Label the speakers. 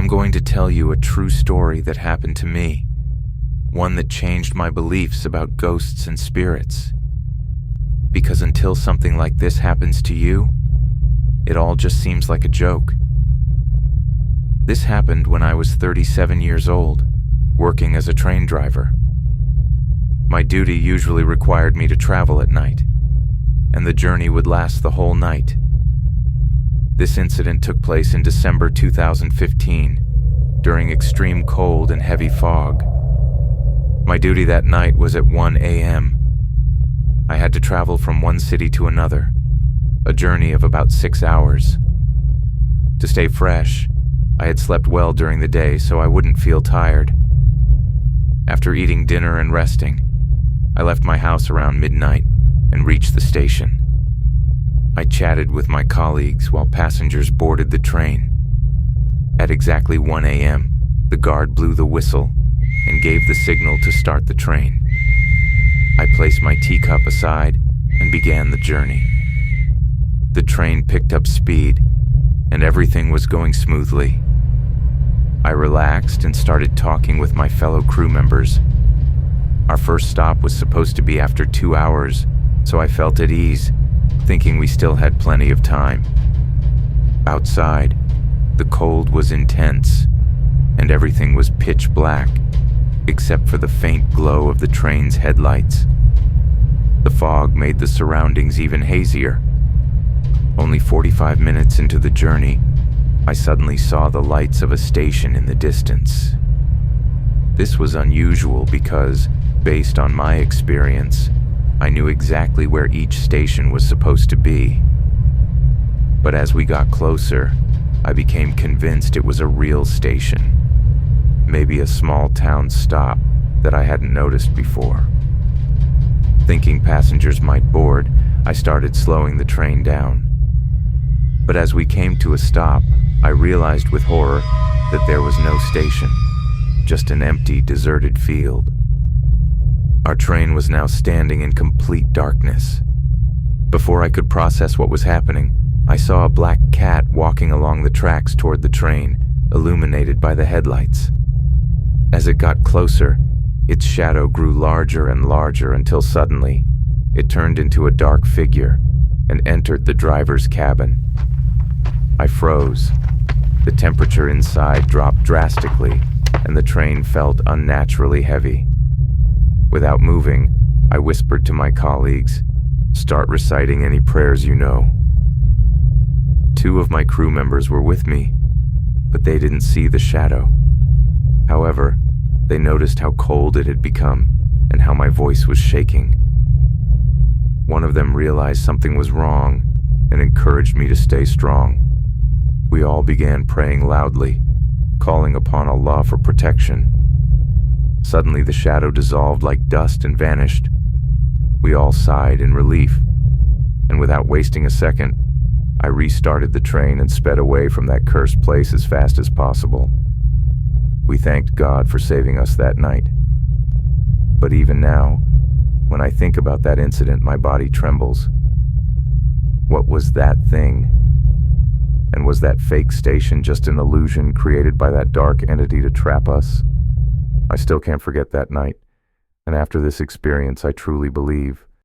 Speaker 1: I'm going to tell you a true story that happened to me, one that changed my beliefs about ghosts and spirits. Because until something like this happens to you, it all just seems like a joke. This happened when I was 37 years old, working as a train driver. My duty usually required me to travel at night, and the journey would last the whole night. This incident took place in December 2015, during extreme cold and heavy fog. My duty that night was at 1 a.m. I had to travel from one city to another, a journey of about 6 hours. To stay fresh, I had slept well during the day so I wouldn't feel tired. After eating dinner and resting, I left my house around midnight and reached the station. I chatted with my colleagues while passengers boarded the train. At exactly 1 a.m., the guard blew the whistle and gave the signal to start the train. I placed my teacup aside and began the journey. The train picked up speed, and everything was going smoothly. I relaxed and started talking with my fellow crew members. Our first stop was supposed to be after 2 hours, so I felt at ease, thinking we still had plenty of time. Outside, the cold was intense, and everything was pitch black, except for the faint glow of the train's headlights. The fog made the surroundings even hazier. Only 45 minutes into the journey, I suddenly saw the lights of a station in the distance. This was unusual because, based on my experience, I knew exactly where each station was supposed to be. But as we got closer, I became convinced it was a real station. Maybe a small town stop that I hadn't noticed before. Thinking passengers might board, I started slowing the train down. But as we came to a stop, I realized with horror that there was no station, just an empty, deserted field. Our train was now standing in complete darkness. Before I could process what was happening, I saw a black cat walking along the tracks toward the train, illuminated by the headlights. As it got closer, its shadow grew larger and larger until suddenly, it turned into a dark figure and entered the driver's cabin. I froze. The temperature inside dropped drastically, and the train felt unnaturally heavy. Without moving, I whispered to my colleagues, "Start reciting any prayers you know." 2 of my crew members were with me, but they didn't see the shadow. However, they noticed how cold it had become and how my voice was shaking. One of them realized something was wrong and encouraged me to stay strong. We all began praying loudly, calling upon Allah for protection. Suddenly the shadow dissolved like dust and vanished. We all sighed in relief, and without wasting a second, I restarted the train and sped away from that cursed place as fast as possible. We thanked God for saving us that night. But even now, when I think about that incident, my body trembles. What was that thing? And was that fake station just an illusion created by that dark entity to trap us? I still can't forget that night, and after this experience, I truly believe